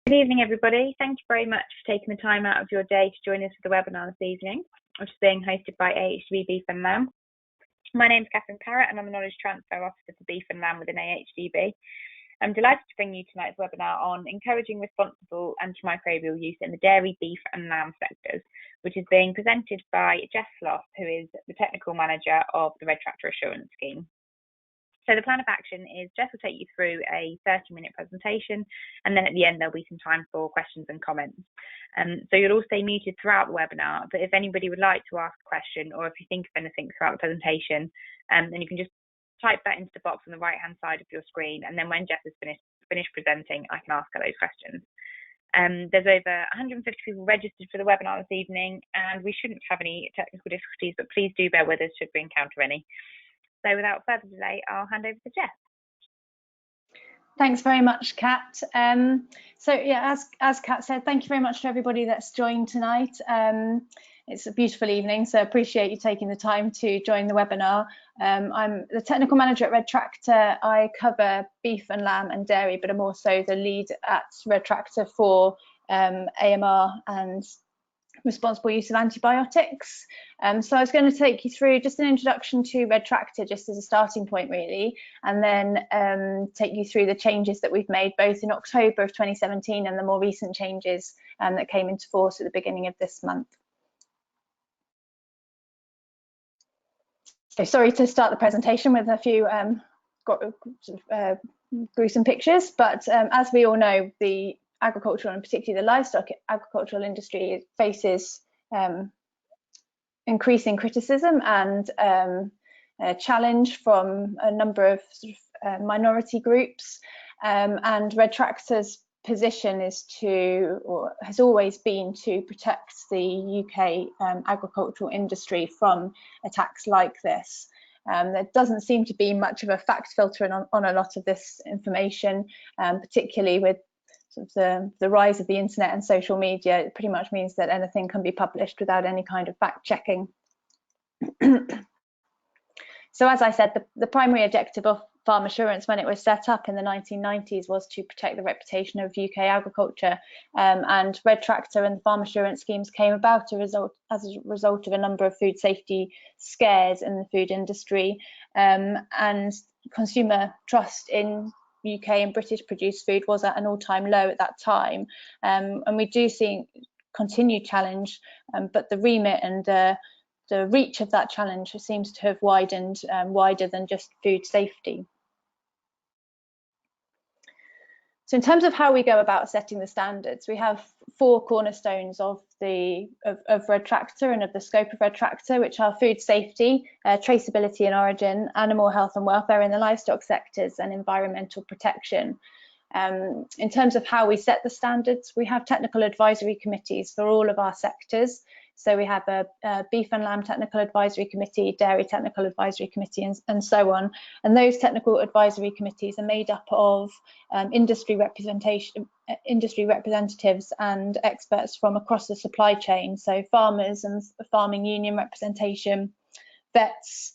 Good evening, everybody. Thank you very much for taking the time out of your day to join us for the webinar this evening, which is being hosted by AHDB Beef and Lamb. My name is Catherine Parrott, and I'm a Knowledge Transfer Officer for Beef and Lamb within AHDB. I'm delighted to bring you tonight's webinar on encouraging responsible antimicrobial use in the dairy, beef and lamb sectors, which is being presented by Jess Sloss, who is the Technical Manager of the Red Tractor Assurance Scheme. So the plan of action is Jess will take you through a 30-minute presentation, and then at the end there'll be some time for questions and comments. So you'll all stay muted throughout the webinar, but if anybody would like to ask a question, or if you think of anything throughout the presentation, then you can just type that into the box on the right-hand side of your screen, and then when Jess is finished presenting, I can ask her those questions. There's over 150 people registered for the webinar this evening, and we shouldn't have any technical difficulties, but please do bear with us should we encounter any. So without further delay, I'll hand over to Jess. Thanks very much, Kat. So yeah, as Kat said, thank you very much to everybody that's joined tonight. It's a beautiful evening, so I appreciate you taking the time to join the webinar. I'm the Technical Manager at Red Tractor. I cover beef and lamb and dairy, but I'm also the lead at Red Tractor for AMR and responsible use of antibiotics. So I was going to take you through just an introduction to Red Tractor, just as a starting point really, and then take you through the changes that we've made both in October of 2017 and the more recent changes that came into force at the beginning of this month. So sorry to start the presentation with a few gruesome pictures, but as we all know, the agricultural and particularly the livestock agricultural industry faces increasing criticism and challenge from a number of minority groups, and Red Tractor's position is to, or has always been to, protect the UK agricultural industry from attacks like this. There doesn't seem to be much of a fact filter on a lot of this information, particularly with the rise of the internet and social media. It pretty much means that anything can be published without any kind of fact checking. So as I said, the primary objective of Farm Assurance when it was set up in the 1990s was to protect the reputation of UK agriculture, and Red Tractor and the Farm Assurance schemes came about as a result of a number of food safety scares in the food industry, and consumer trust in UK and British produced food was at an all-time low at that time, and we do see continued challenge, but the remit and the reach of that challenge seems to have widened wider than just food safety. So in terms of how we go about setting the standards, we have four cornerstones of Red Tractor and of the scope of Red Tractor, which are food safety, traceability and origin, animal health and welfare in the livestock sectors, and environmental protection. In terms of how we set the standards, we have technical advisory committees for all of our sectors. So we have a beef and lamb technical advisory committee, dairy technical advisory committee, and so on. And those technical advisory committees are made up of industry representatives and experts from across the supply chain. So farmers and farming union representation, vets,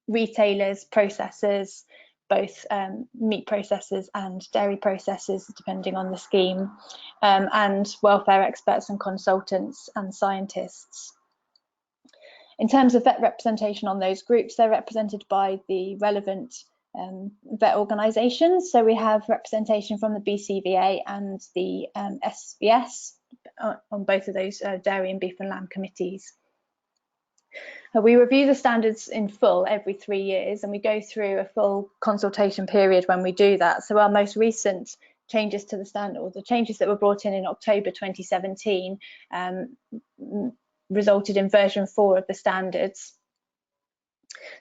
retailers, processors, both meat processors and dairy processors, depending on the scheme, and welfare experts and consultants and scientists. In terms of vet representation on those groups, they're represented by the relevant vet organisations. So we have representation from the BCVA and the SBS on both of those dairy and beef and lamb committees. We review the standards in full every 3 years, and we go through a full consultation period when we do that. So our most recent changes to the standard, or the changes that were brought in October 2017, resulted in version 4 of the standards.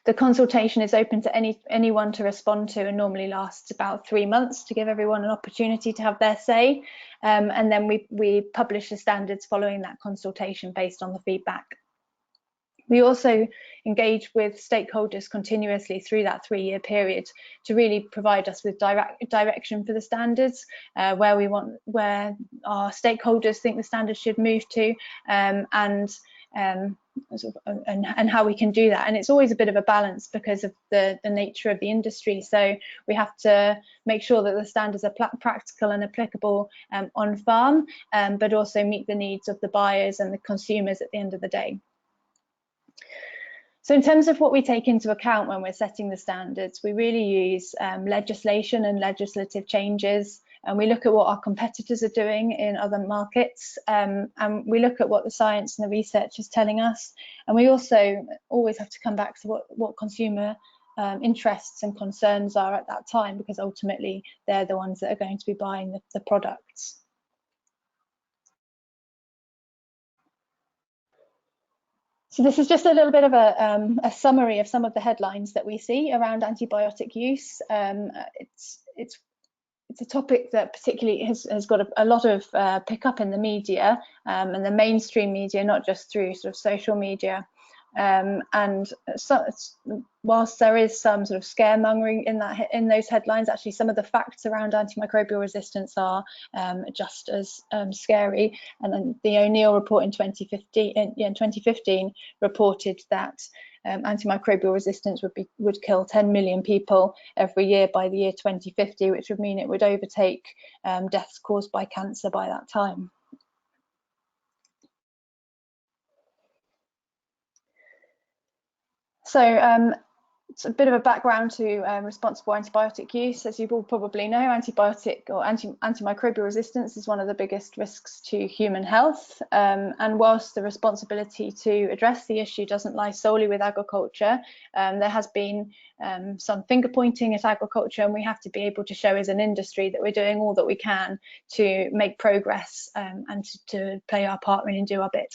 The consultation is open to anyone to respond to, and normally lasts about 3 months to give everyone an opportunity to have their say. And then we publish the standards following that consultation based on the feedback. We also engage with stakeholders continuously through that 3-year period to really provide us with direction for the standards, where our stakeholders think the standards should move to, and and how we can do that. And it's always a bit of a balance because of the nature of the industry. So we have to make sure that the standards are practical and applicable on farm, but also meet the needs of the buyers and the consumers at the end of the day. So in terms of what we take into account when we're setting the standards, we really use legislation and legislative changes, and we look at what our competitors are doing in other markets, and we look at what the science and the research is telling us, and we also always have to come back to what consumer interests and concerns are at that time, because ultimately they're the ones that are going to be buying the products. So this is just a little bit of a summary of some of the headlines that we see around antibiotic use. It's a topic that particularly has got a lot of pickup in the media and the mainstream media, not just through sort of social media. And so, whilst there is some sort of scaremongering in those headlines, actually some of the facts around antimicrobial resistance are just as scary. And then the O'Neill report in 2015 reported that antimicrobial resistance would kill 10 million people every year by the year 2050, which would mean it would overtake deaths caused by cancer by that time. So it's a bit of a background to responsible antibiotic use. As you all probably know, antimicrobial resistance is one of the biggest risks to human health. And whilst the responsibility to address the issue doesn't lie solely with agriculture, there has been some finger pointing at agriculture, and we have to be able to show as an industry that we're doing all that we can to make progress and to play our part and do our bit.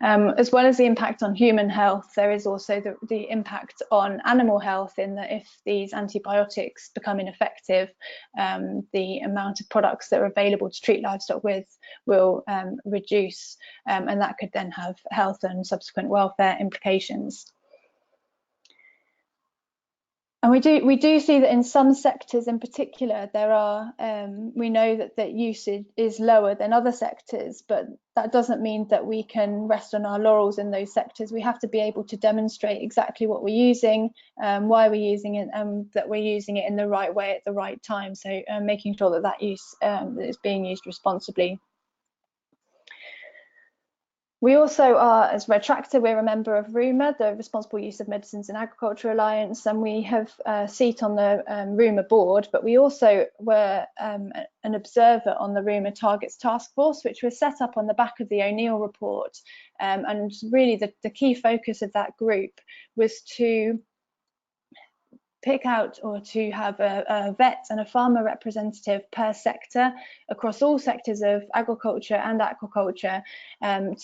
As well as the impact on human health, there is also the impact on animal health, in that if these antibiotics become ineffective, the amount of products that are available to treat livestock with will reduce, and that could then have health and subsequent welfare implications. And we do see that in some sectors in particular, there are, we know that usage is lower than other sectors, but that doesn't mean that we can rest on our laurels in those sectors. We have to be able to demonstrate exactly what we're using, why we're using it, and that we're using it in the right way at the right time. So making sure that use is being used responsibly. We also are, as Red Tractor, we're a member of RUMA, the Responsible Use of Medicines in Agriculture Alliance, and we have a seat on the RUMA board, but we also were an observer on the RUMA Targets Task Force, which was set up on the back of the O'Neill report. And really the key focus of that group was to pick out, or to have a vet and a farmer representative per sector across all sectors of agriculture and aquaculture,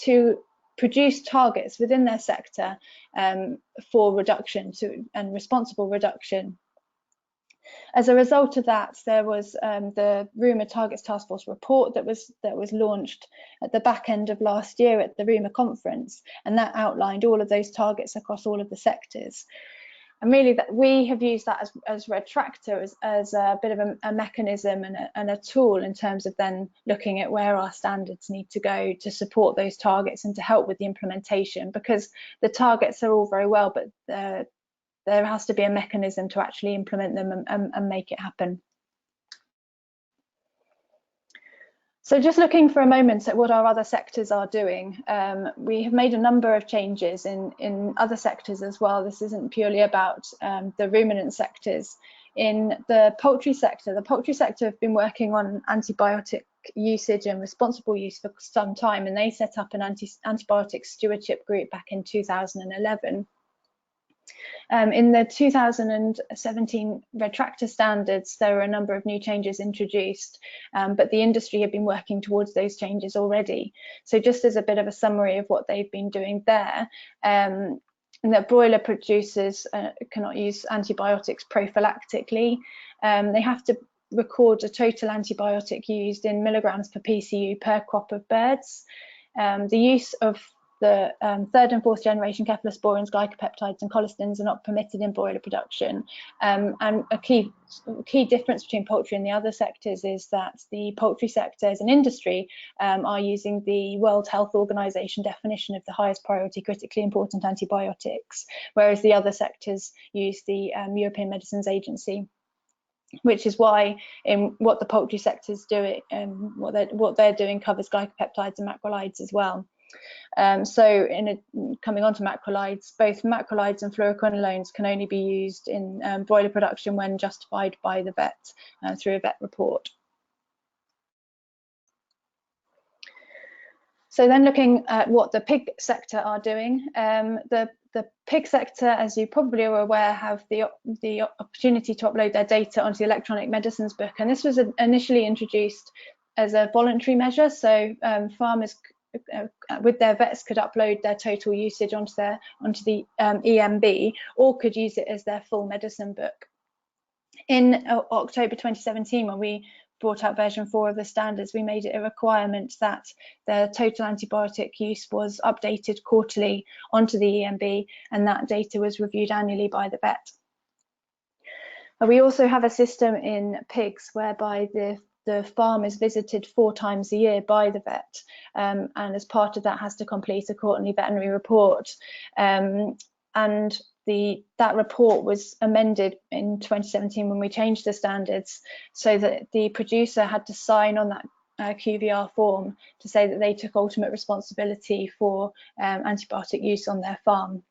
to produce targets within their sector for reduction and responsible reduction. As a result of that, there was the RUMA Targets Task Force report that was launched at the back end of last year at the RUMA conference, and that outlined all of those targets across all of the sectors. And really, that we have used that as Red Tractor as a bit of a mechanism and a tool in terms of then looking at where our standards need to go to support those targets and to help with the implementation, because the targets are all very well, but there has to be a mechanism to actually implement them and make it happen. So just looking for a moment at what our other sectors are doing, we have made a number of changes in other sectors as well. This isn't purely about the ruminant sectors. In the poultry sector have been working on antibiotic usage and responsible use for some time, and they set up an antibiotic stewardship group back in 2011. In the 2017 Red Tractor standards, there were a number of new changes introduced, but the industry had been working towards those changes already. So just as a bit of a summary of what they've been doing there, that broiler producers cannot use antibiotics prophylactically. They have to record a total antibiotic used in milligrams per PCU per crop of birds. The use of the third and fourth generation cephalosporins, glycopeptides and colistins are not permitted in broiler production. And a key difference between poultry and the other sectors is that the poultry sector as an industry are using the World Health Organization definition of the highest priority critically important antibiotics, whereas the other sectors use the European Medicines Agency, which is why in what the poultry sector is doing, what they're doing covers glycopeptides and macrolides as well. So coming on to macrolides, both macrolides and fluoroquinolones can only be used in broiler production when justified by the vet through a vet report. So then looking at what the pig sector are doing, the pig sector, as you probably are aware, have the opportunity to upload their data onto the electronic medicines book, and this was initially introduced as a voluntary measure, so farmers with their vets could upload their total usage onto the EMB, or could use it as their full medicine book. In October 2017, when we brought out version 4 of the standards, we made it a requirement that the total antibiotic use was updated quarterly onto the EMB, and that data was reviewed annually by the vet. We also have a system in pigs whereby the farm is visited 4 times a year by the vet, and as part of that has to complete a quarterly veterinary report. That report was amended in 2017 when we changed the standards, so that the producer had to sign on that QVR form to say that they took ultimate responsibility for antibiotic use on their farm.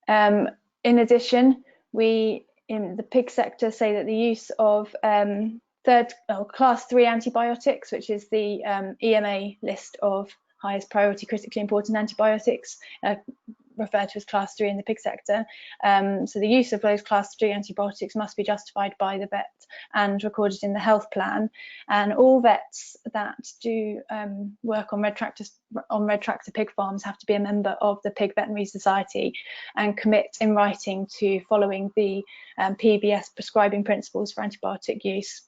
In addition, we in the pig sector say that the use of class 3 antibiotics, which is the EMA list of highest priority critically important antibiotics, referred to as class 3 in the pig sector. So the use of those class 3 antibiotics must be justified by the vet and recorded in the health plan. And all vets that do work on red tractor pig farms have to be a member of the Pig Veterinary Society and commit in writing to following the PVS prescribing principles for antibiotic use.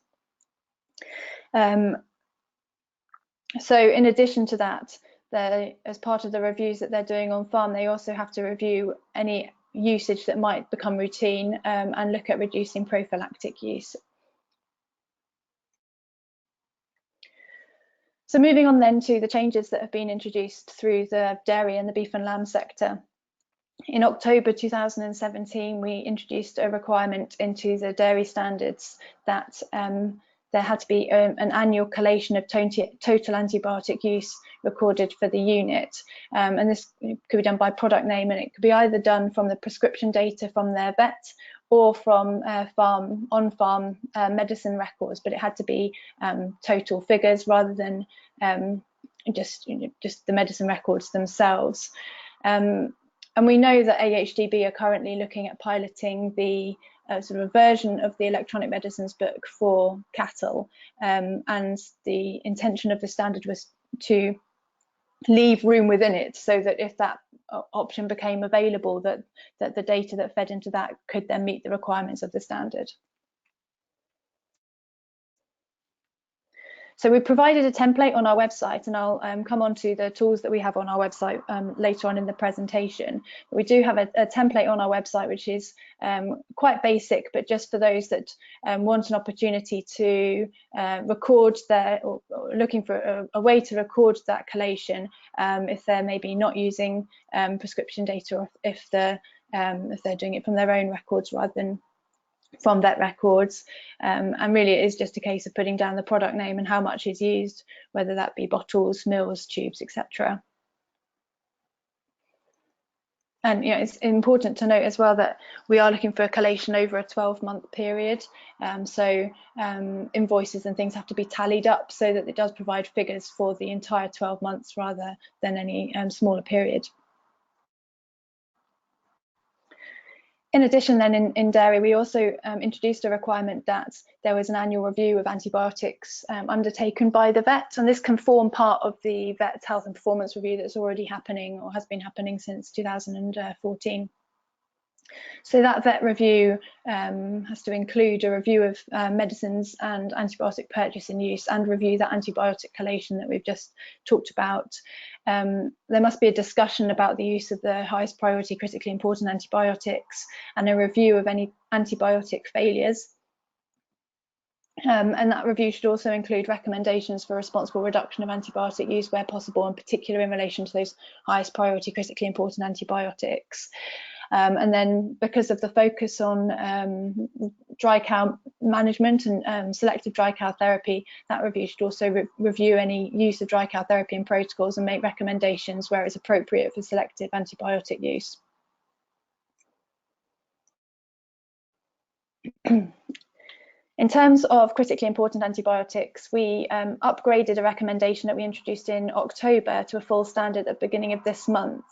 So in addition to that, as part of the reviews that they're doing on farm, they also have to review any usage that might become routine and look at reducing prophylactic use. So moving on then to the changes that have been introduced through the dairy and the beef and lamb sector. In October 2017, we introduced a requirement into the dairy standards that there had to be an annual collation of total antibiotic use recorded for the unit. And this could be done by product name, and it could be either done from the prescription data from their vet or from on-farm medicine records, but it had to be total figures rather than just the medicine records themselves. And we know that AHDB are currently looking at piloting the sort of a version of the electronic medicines book for cattle, and the intention of the standard was to leave room within it so that if that option became available, that the data that fed into that could then meet the requirements of the standard. So we provided a template on our website, and I'll come on to the tools that we have on our website later on in the presentation. But we do have a template on our website which is quite basic, but just for those that want an opportunity to record or looking for a way to record that collation if they're maybe not using prescription data, or if they're doing it from their own records rather than from vet records, and really it is just a case of putting down the product name and how much is used, whether that be bottles, mils, tubes, etc. And it's important to note as well that we are looking for a collation over a 12-month period, so invoices and things have to be tallied up so that it does provide figures for the entire 12 months rather than any smaller period. In addition, then in dairy, we also introduced a requirement that there was an annual review of antibiotics undertaken by the vet, and this can form part of the vet's health and performance review that's already happening or has been happening since 2014. So that vet review has to include a review of medicines and antibiotic purchase and use, and review that antibiotic collation that we've just talked about. There must be a discussion about the use of the highest priority critically important antibiotics, and a review of any antibiotic failures. And that review should also include recommendations for responsible reduction of antibiotic use where possible, in particular in relation to those highest priority critically important antibiotics. And then, because of the focus on dry cow management and selective dry cow therapy, that review should also review any use of dry cow therapy and protocols and make recommendations where it's appropriate for selective antibiotic use. In terms of critically important antibiotics, we upgraded a recommendation that we introduced in October to a full standard at the beginning of this month,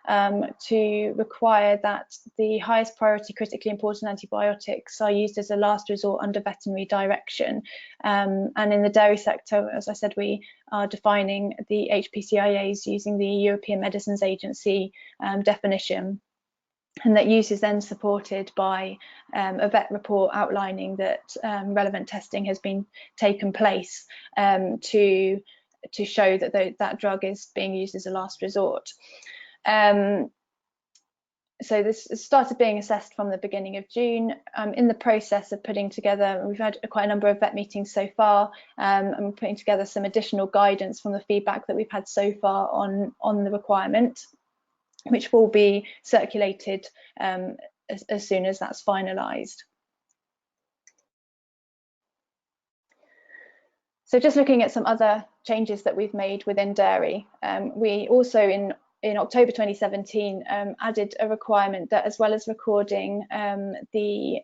to require that the highest priority critically important antibiotics are used as a last resort under veterinary direction. And in the dairy sector, as I said, we are defining the HPCIAs using the European Medicines Agency definition. And that use is then supported by a vet report outlining that relevant testing has been taken place to show that that drug is being used as a last resort. So this started being assessed from the beginning of June. In the process of putting together, we've had quite a number of vet meetings so far, and we're putting together some additional guidance from the feedback that we've had so far on the requirement, which will be circulated as soon as that's finalised. So just looking at some other changes that we've made within dairy, we also in October 2017 added a requirement that, as well as recording the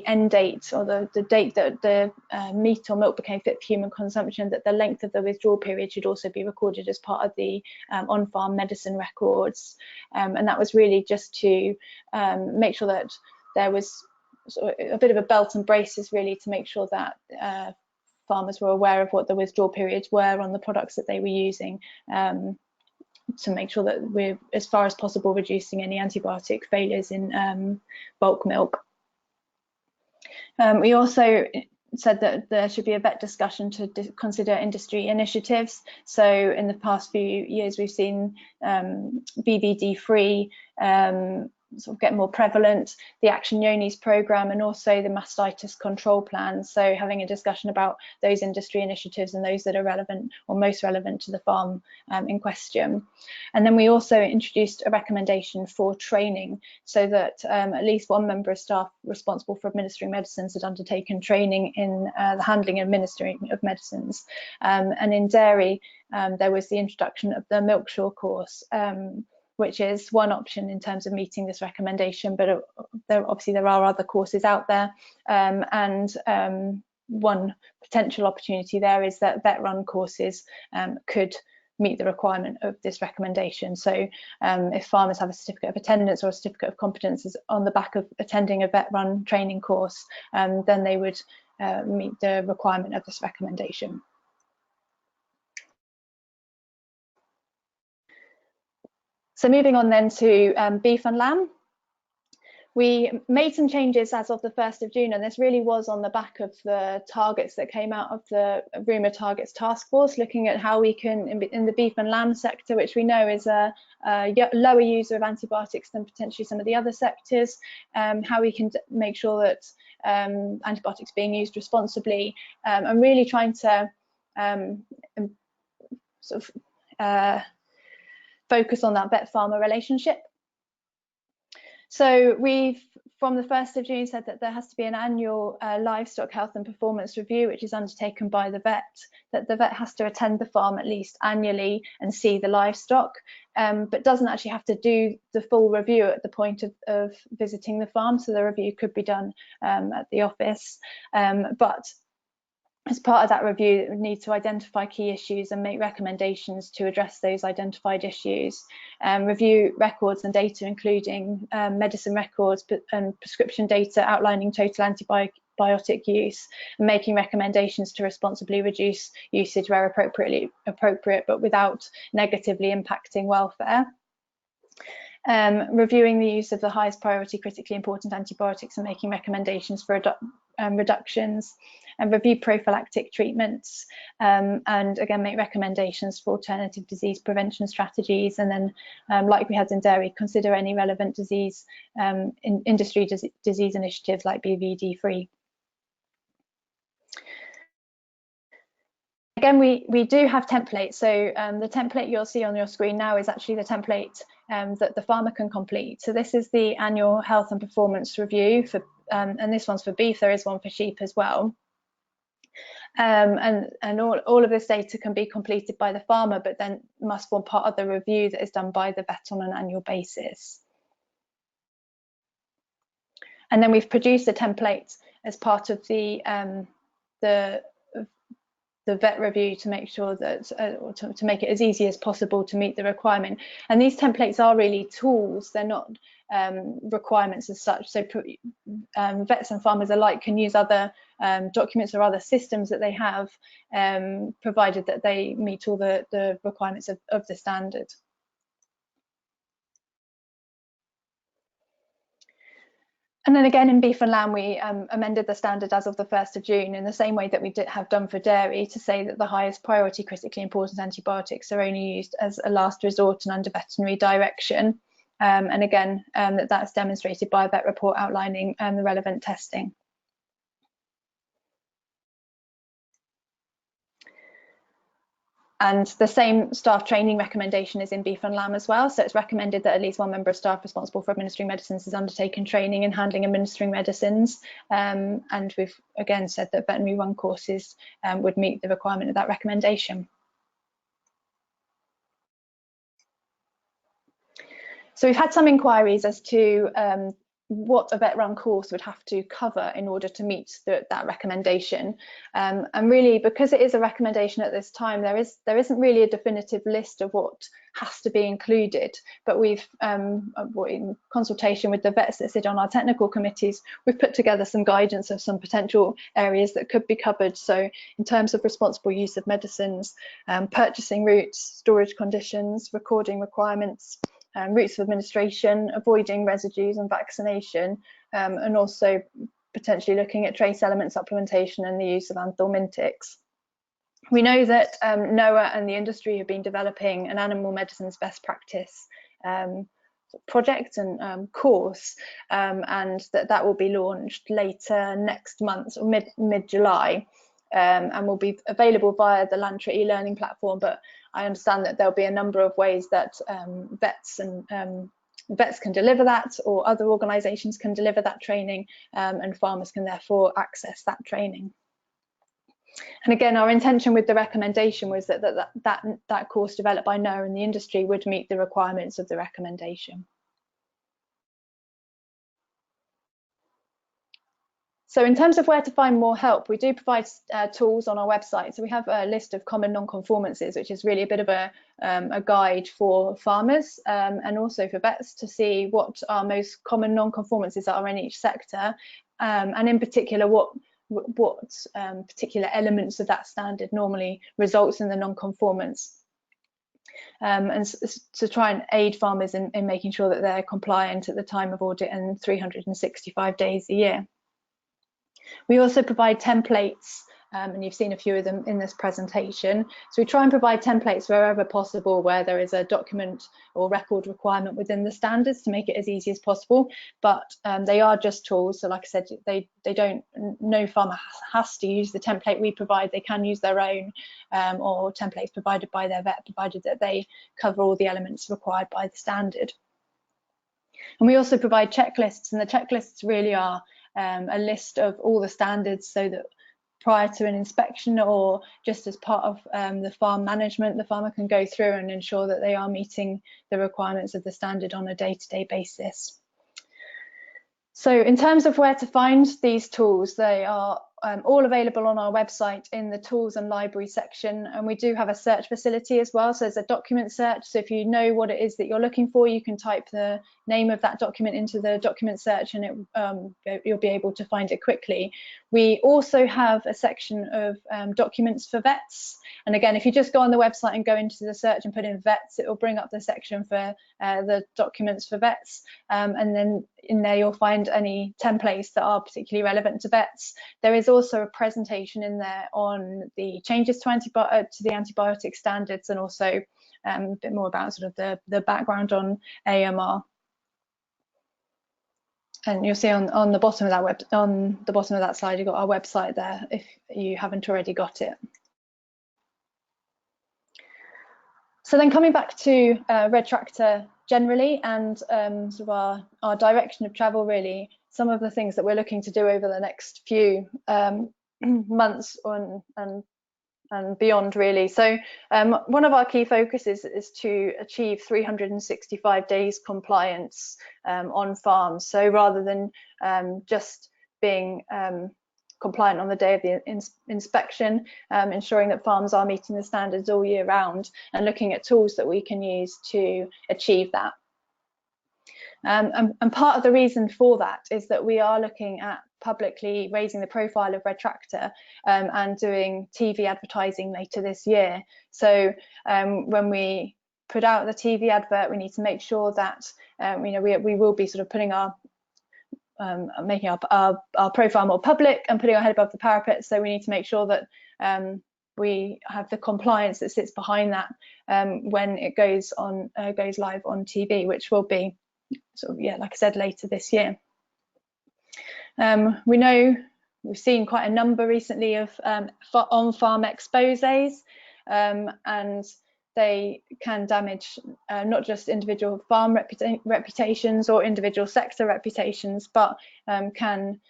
end date, or the date that the meat or milk became fit for human consumption, that the length of the withdrawal period should also be recorded as part of the on-farm medicine records. And that was really just to make sure that there was sort of a bit of a belt and braces, really, to make sure that farmers were aware of what the withdrawal periods were on the products that they were using, to make sure that we're, as far as possible, reducing any antibiotic failures in bulk milk. We also said that there should be a vet discussion to consider industry initiatives. So in the past few years, we've seen BVD-free sort of get more prevalent, the Action Yonis programme, and also the mastitis control plan. So having a discussion about those industry initiatives and those that are relevant or most relevant to the farm in question. And then we also introduced a recommendation for training, so that at least one member of staff responsible for administering medicines had undertaken training in the handling and administering of medicines. And in dairy, there was the introduction of the Milkshaw course, which is one option in terms of meeting this recommendation, but obviously there are other courses out there, and one potential opportunity there is that vet-run courses could meet the requirement of this recommendation. So if farmers have a certificate of attendance or a certificate of competences on the back of attending a vet-run training course, then they would meet the requirement of this recommendation. So moving on then to beef and lamb. We made some changes as of the 1st of June, and this really was on the back of the targets that came out of the Rumour Targets Task Force, looking at how we can, in the beef and lamb sector, which we know is a lower user of antibiotics than potentially some of the other sectors, how we can make sure that antibiotics being used responsibly, and really trying to sort of focus on that vet-farmer relationship. So we've, from the 1st of June, said that there has to be an annual livestock health and performance review, which is undertaken by the vet, that the vet has to attend the farm at least annually and see the livestock, but doesn't actually have to do the full review at the point of visiting the farm. So the review could be done at the office, but as part of that review, it would need to identify key issues and make recommendations to address those identified issues, review records and data, including medicine records and prescription data outlining total antibiotic use, and making recommendations to responsibly reduce usage where appropriate, but without negatively impacting welfare. reviewing the use of the highest priority critically important antibiotics and making recommendations for reductions, and review prophylactic treatments, and again make recommendations for alternative disease prevention strategies, and then like we had in dairy, consider any relevant disease industry disease initiatives like BVD-free. Again, we do have templates. So the template you'll see on your screen now is actually the template that the farmer can complete. So this is the annual health and performance review for, and this one's for beef. There is one for sheep as well. And all of this data can be completed by the farmer, but then must form part of the review that is done by the vet on an annual basis. And then we've produced a template as part of the vet review to make sure that to make it as easy as possible to meet the requirement. And these templates are really tools, they're not requirements as such. So vets and farmers alike can use other documents or other systems that they have, provided that they meet all the requirements of the standard. And then again in beef and lamb, we amended the standard as of the 1st of June in the same way that we have done for dairy, to say that the highest priority critically important antibiotics are only used as a last resort and under veterinary direction. And again, that's demonstrated by a vet report outlining the relevant testing. And the same staff training recommendation is in beef and lamb as well. So it's recommended that at least one member of staff responsible for administering medicines has undertaken training in handling administering medicines. And we've again said that veterinary run courses would meet the requirement of that recommendation. So we've had some inquiries as to what a vet run course would have to cover in order to meet that recommendation, and really, because it is a recommendation at this time, there isn't really a definitive list of what has to be included, but we've in consultation with the vets that sit on our technical committees, we've put together some guidance of some potential areas that could be covered. So in terms of responsible use of medicines, purchasing routes, storage conditions, recording requirements, routes of administration, avoiding residues and vaccination, and also potentially looking at trace element supplementation and the use of anthelmintics. We know that NOAA and the industry have been developing an animal medicines best practice project and course, and that will be launched later next month or mid-July. And will be available via the Lantra e-learning platform, but I understand that there'll be a number of ways that vets can deliver that, or other organisations can deliver that training, and farmers can therefore access that training. And again, our intention with the recommendation was that course developed by NOAA and the industry would meet the requirements of the recommendation. So in terms of where to find more help, we do provide tools on our website. So we have a list of common non-conformances, which is really a bit of a guide for farmers and also for vets to see what our most common non-conformances are in each sector, and in particular what particular elements of that standard normally results in the non-conformance. And to try and aid farmers in making sure that they're compliant at the time of audit and 365 days a year. We also provide templates, and you've seen a few of them in this presentation. So we try and provide templates wherever possible where there is a document or record requirement within the standards to make it as easy as possible. But they are just tools. So like I said, no farmer has to use the template we provide. They can use their own or templates provided by their vet, provided that they cover all the elements required by the standard. And we also provide checklists, and the checklists really are a list of all the standards, so that prior to an inspection or just as part of the farm management, the farmer can go through and ensure that they are meeting the requirements of the standard on a day-to-day basis. So in terms of where to find these tools, they are all available on our website in the tools and library section, and we do have a search facility as well. So there's a document search, so if you know what it is that you're looking for, you can type the name of that document into the document search and you'll be able to find it quickly. We also have a section of documents for vets, and again, if you just go on the website and go into the search and put in vets, it will bring up the section for the documents for vets, and then in there you'll find any templates that are particularly relevant to vets. There is also a presentation in there on the changes to the antibiotic standards, and also a bit more about sort of the background on AMR. And you'll see on the bottom of that slide, you've got our website there if you haven't already got it. So then coming back to Red Tractor generally, and sort of our direction of travel, really, some of the things that we're looking to do over the next few months and beyond, really. So one of our key focuses is to achieve 365 days compliance on farms. So rather than just being compliant on the day of the inspection, ensuring that farms are meeting the standards all year round, and looking at tools that we can use to achieve that. And part of the reason for that is that we are looking at publicly raising the profile of Red Tractor and doing TV advertising later this year. So when we put out the TV advert, we need to make sure that we will be sort of putting making our profile more public and putting our head above the parapet. So we need to make sure that we have the compliance that sits behind that when it goes live on TV, which will be sort of, like I said, later this year. We know we've seen quite a number recently of on-farm exposés, and they can damage not just individual farm reputations or individual sector reputations, but can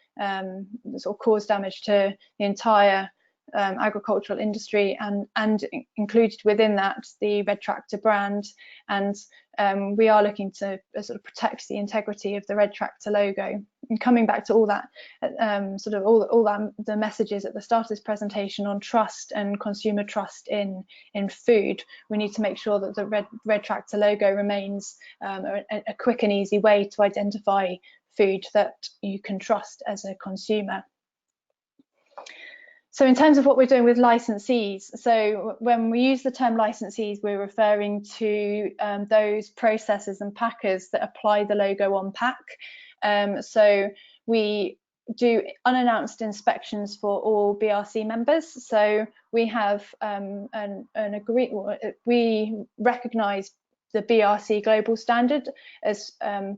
sort of cause damage to the entire agricultural industry, and included within that the Red Tractor brand. And we are looking to sort of protect the integrity of the Red Tractor logo. And coming back to all that, the messages at the start of this presentation on trust and consumer trust in food, we need to make sure that the Red Tractor logo remains a quick and easy way to identify food that you can trust as a consumer. So in terms of what we're doing with licensees, so when we use the term licensees, we're referring to those processors and packers that apply the logo on pack. So we do unannounced inspections for all BRC members. So we have we recognise the BRC global standard as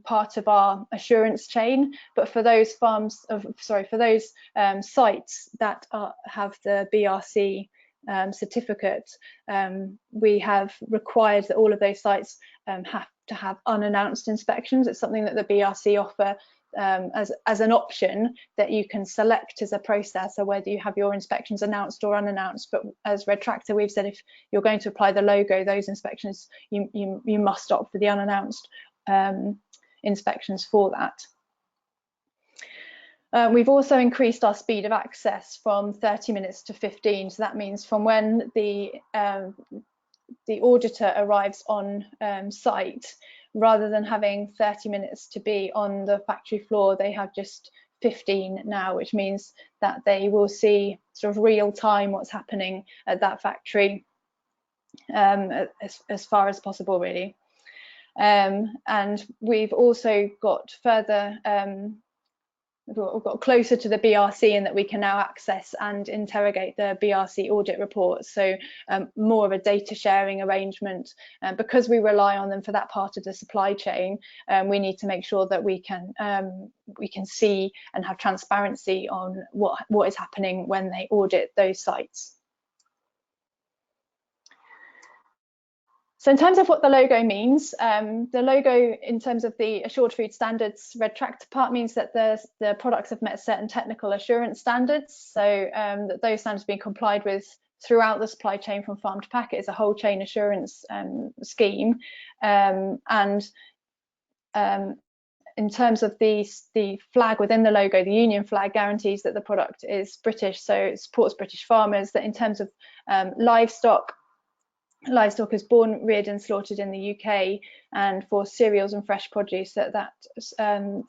part of our assurance chain, but for those sites that have the BRC certificate, we have required that all of those sites have to have unannounced inspections. It's something that the BRC offer as an option that you can select as a processor whether you have your inspections announced or unannounced. But as Red Tractor, we've said if you're going to apply the logo, those inspections, you must opt for the unannounced inspections for that. We've also increased our speed of access from 30 minutes to 15. So that means from when the auditor arrives on site, rather than having 30 minutes to be on the factory floor, they have just 15 now, which means that they will see sort of real time what's happening at that factory as far as possible, really. And we've also got further we've got closer to the BRC in that we can now access and interrogate the BRC audit reports. So more of a data sharing arrangement. Because we rely on them for that part of the supply chain, we need to make sure that we can see and have transparency on what is happening when they audit those sites. So in terms of what the logo means, the logo in terms of the Assured Food Standards Red Tractor part means that the products have met certain technical assurance standards, so that those standards being complied with throughout the supply chain from farm to pack. It is a whole chain assurance scheme, and in terms of the flag within the logo, the union flag guarantees that the product is British, so it supports British farmers. That in terms of livestock is born, reared and slaughtered in the UK, and for cereals and fresh produce, in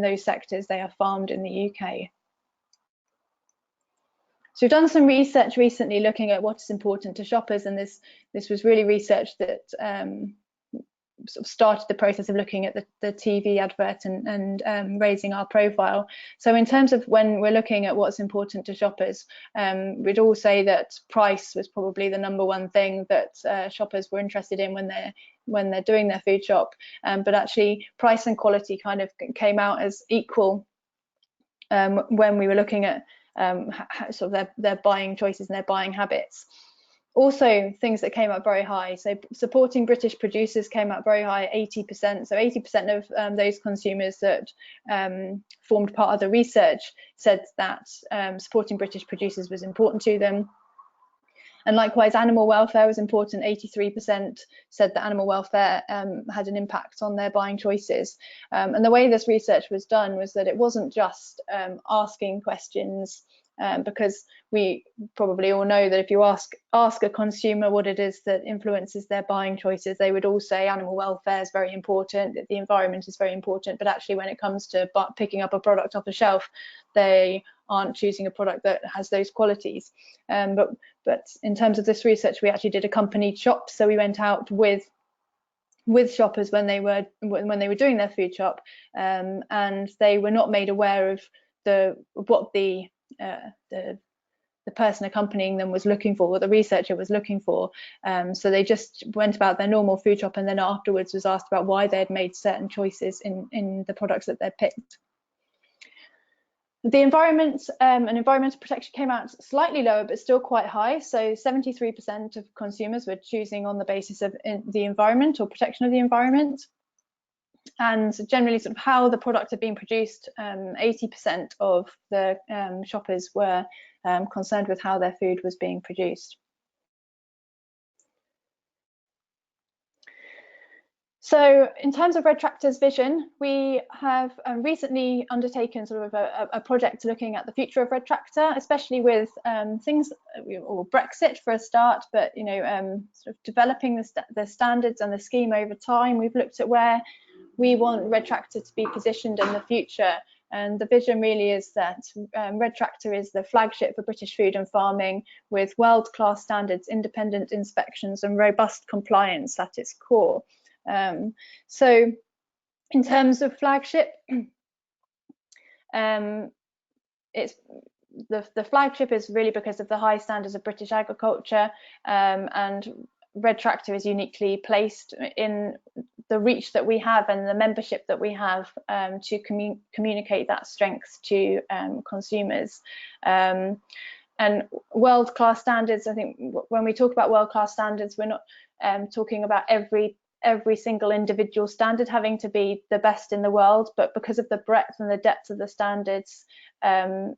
those sectors they are farmed in the UK. So we've done some research recently looking at what is important to shoppers, and this was really research that sort of started the process of looking at the TV advert and raising our profile. So in terms of when we're looking at what's important to shoppers, we'd all say that price was probably the #1 thing that shoppers were interested in when they're doing their food shop, but actually price and quality kind of came out as equal when we were looking at sort of their buying choices and their buying habits. Also, things that came up very high, so supporting British producers came up very high, 80%. So 80% of those consumers that formed part of the research said that supporting British producers was important to them. And likewise, animal welfare was important. 83% said that animal welfare had an impact on their buying choices. And the way this research was done was that it wasn't just asking questions, because we probably all know that if you ask a consumer what it is that influences their buying choices, they would all say animal welfare is very important, that the environment is very important. But actually, when it comes to picking up a product off the shelf, they aren't choosing a product that has those qualities. But in terms of this research, we actually did accompanied shops. So we went out with shoppers when they were doing their food shop, and they were not made aware of what the person accompanying them was looking for, what the researcher was looking for. So they just went about their normal food shop, and then afterwards was asked about why they had made certain choices in the products that they'd picked. The environment and environmental protection came out slightly lower, but still quite high. So 73% of consumers were choosing on the basis of the environment or protection of the environment. And generally sort of how the product had been produced, 80% of the shoppers were concerned with how their food was being produced. So in terms of Red Tractor's vision, we have recently undertaken sort of a project looking at the future of Red Tractor, especially with things, or Brexit for a start, but sort of developing the standards and the scheme over time. We've looked at where we want Red Tractor to be positioned in the future. And the vision really is that Red Tractor is the flagship for British food and farming, with world-class standards, independent inspections and robust compliance at its core. So in terms of flagship, it's the flagship is really because of the high standards of British agriculture, and Red Tractor is uniquely placed in the reach that we have and the membership that we have to communicate that strength to consumers. And world-class standards, I think when we talk about world-class standards, we're not talking about every single individual standard having to be the best in the world, but because of the breadth and the depth of the standards and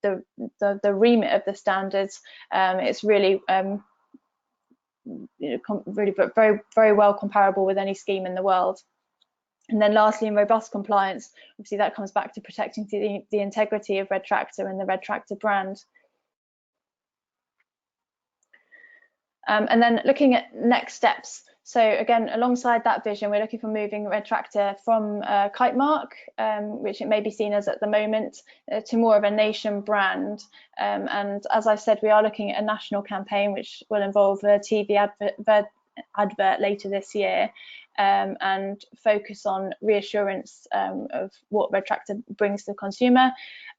the remit of the standards, it's really really very, very well comparable with any scheme in the world. And then lastly, in robust compliance, obviously that comes back to protecting the integrity of Red Tractor and the Red Tractor brand. And then looking at next steps. So again, alongside that vision, we're looking for moving Red Tractor from kite mark, which it may be seen as at the moment, to more of a nation brand. And as I've said, we are looking at a national campaign, which will involve a TV advert later this year, and focus on reassurance of what Red Tractor brings to the consumer.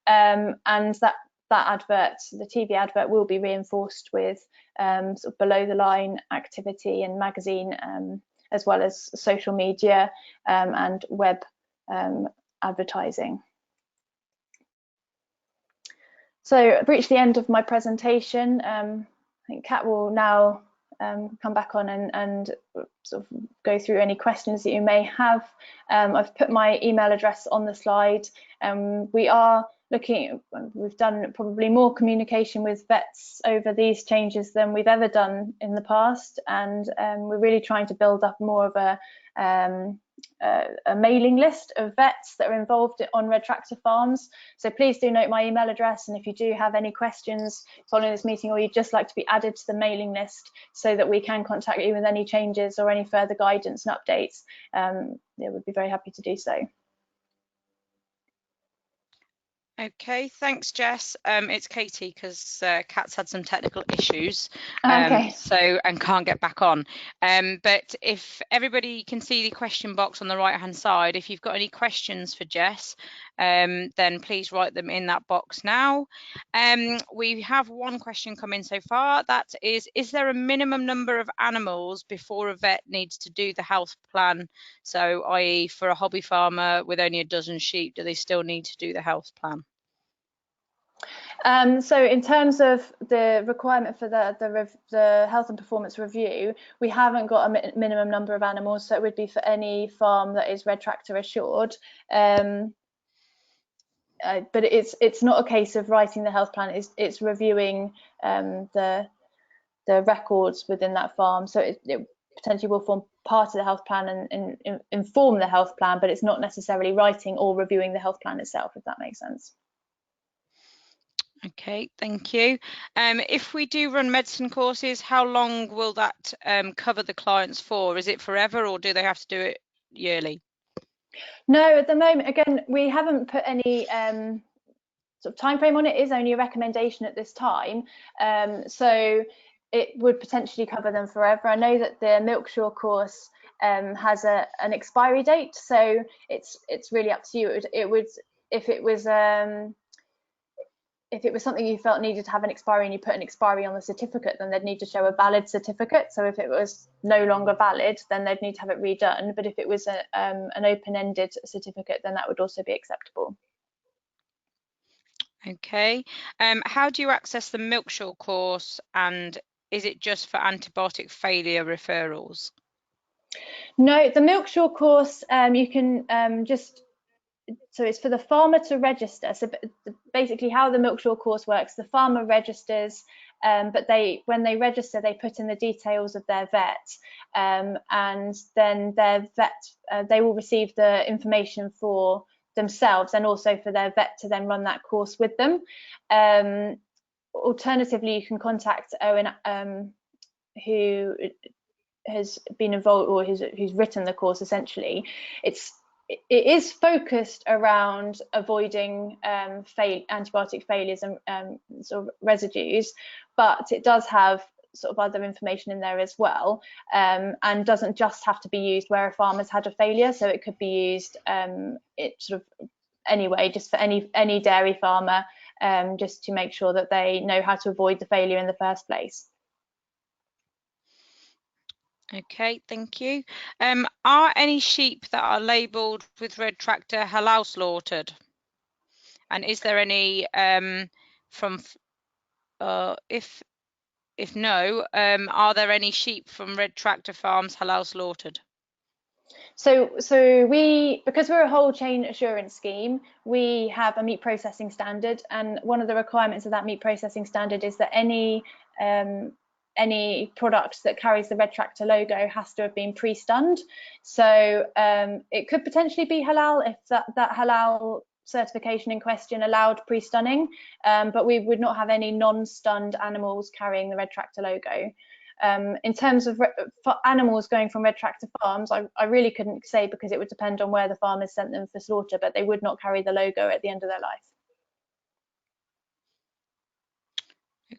And that advert, the TV advert, will be reinforced with sort of below the line activity in magazine, as well as social media and web advertising. So I've reached the end of my presentation. I think Kat will now come back on and sort of go through any questions that you may have. I've put my email address on the slide. We've done probably more communication with vets over these changes than we've ever done in the past, and we're really trying to build up more of a mailing list of vets that are involved on red tractor farms. So please do note my email address, and if you do have any questions following this meeting, or you'd just like to be added to the mailing list so that we can contact you with any changes or any further guidance and updates, yeah, we'd be very happy to do so. Okay, thanks, Jess. It's Katie, because Kat's had some technical issues, Okay. and can't get back on. But if everybody can see the question box on the right-hand side, if you've got any questions for Jess, then please write them in that box now. We have one question come in so far. That is there a minimum number of animals before a vet needs to do the health plan? So, i.e., for a hobby farmer with only a dozen sheep, do they still need to do the health plan? So in terms of the requirement for the health and performance review, we haven't got a minimum number of animals, so it would be for any farm that is red tractor assured. But it's not a case of writing the health plan, it's reviewing the records within that farm. So it potentially will form part of the health plan and inform the health plan, but it's not necessarily writing or reviewing the health plan itself, if that makes sense. Okay, thank you. If we do run medicine courses, how long will that cover the clients for? Is it forever, or do they have to do it yearly? No, at the moment, again, we haven't put any sort of time frame on it. It is only a recommendation at this time, so it would potentially cover them forever. I know that the Milkshaw course has an expiry date, so it's really up to you. It would if it was something you felt needed to have an expiry and you put an expiry on the certificate, then they'd need to show a valid certificate. So if it was no longer valid, then they'd need to have it redone. But if it was an open-ended certificate, then that would also be acceptable. Okay. How do you access the Milkshaw course, and is it just for antibiotic failure referrals? No, the Milkshaw course, you can so it's for the farmer to register. So basically how the Milkshaw course works, the farmer registers, but when they register, they put in the details of their vet, and then their vet, they will receive the information for themselves and also for their vet to then run that course with them. Alternatively, you can contact Owen, who has been involved, or who's written the course. Essentially, it is focused around avoiding antibiotic failures and sort of residues, but it does have sort of other information in there as well, and doesn't just have to be used where a farmer's had a failure. So it could be used anyway, just for any dairy farmer, just to make sure that they know how to avoid the failure in the first place. Okay, thank you. Are any sheep that are labelled with red tractor halal slaughtered? And is there any if no, are there any sheep from red tractor farms halal slaughtered? So because we're a whole chain assurance scheme, we have a meat processing standard, and one of the requirements of that meat processing standard is that any product that carries the red tractor logo has to have been pre-stunned. So it could potentially be halal if that halal certification in question allowed pre-stunning, but we would not have any non-stunned animals carrying the red tractor logo. In terms of animals going from red tractor farms, I really couldn't say, because it would depend on where the farmers sent them for slaughter, but they would not carry the logo at the end of their life.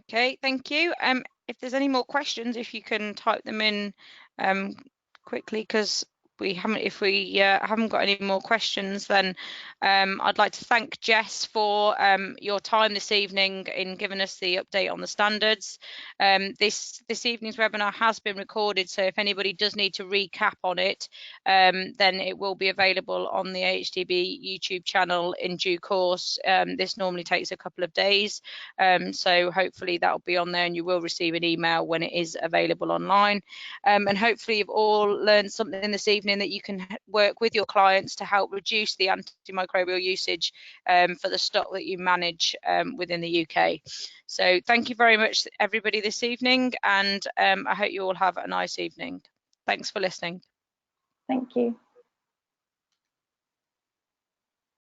Okay, thank you. If there's any more questions, if you can type them in quickly, because if we haven't got any more questions, then I'd like to thank Jess for your time this evening in giving us the update on the standards. This evening's webinar has been recorded, so if anybody does need to recap on it, then it will be available on the AHDB YouTube channel in due course. This normally takes a couple of days, so hopefully that will be on there, and you will receive an email when it is available online. And hopefully you've all learned something this evening that you can work with your clients to help reduce the antimicrobial usage for the stock that you manage within the UK. So thank you very much, everybody, this evening, and I hope you all have a nice evening. Thanks for listening. Thank you.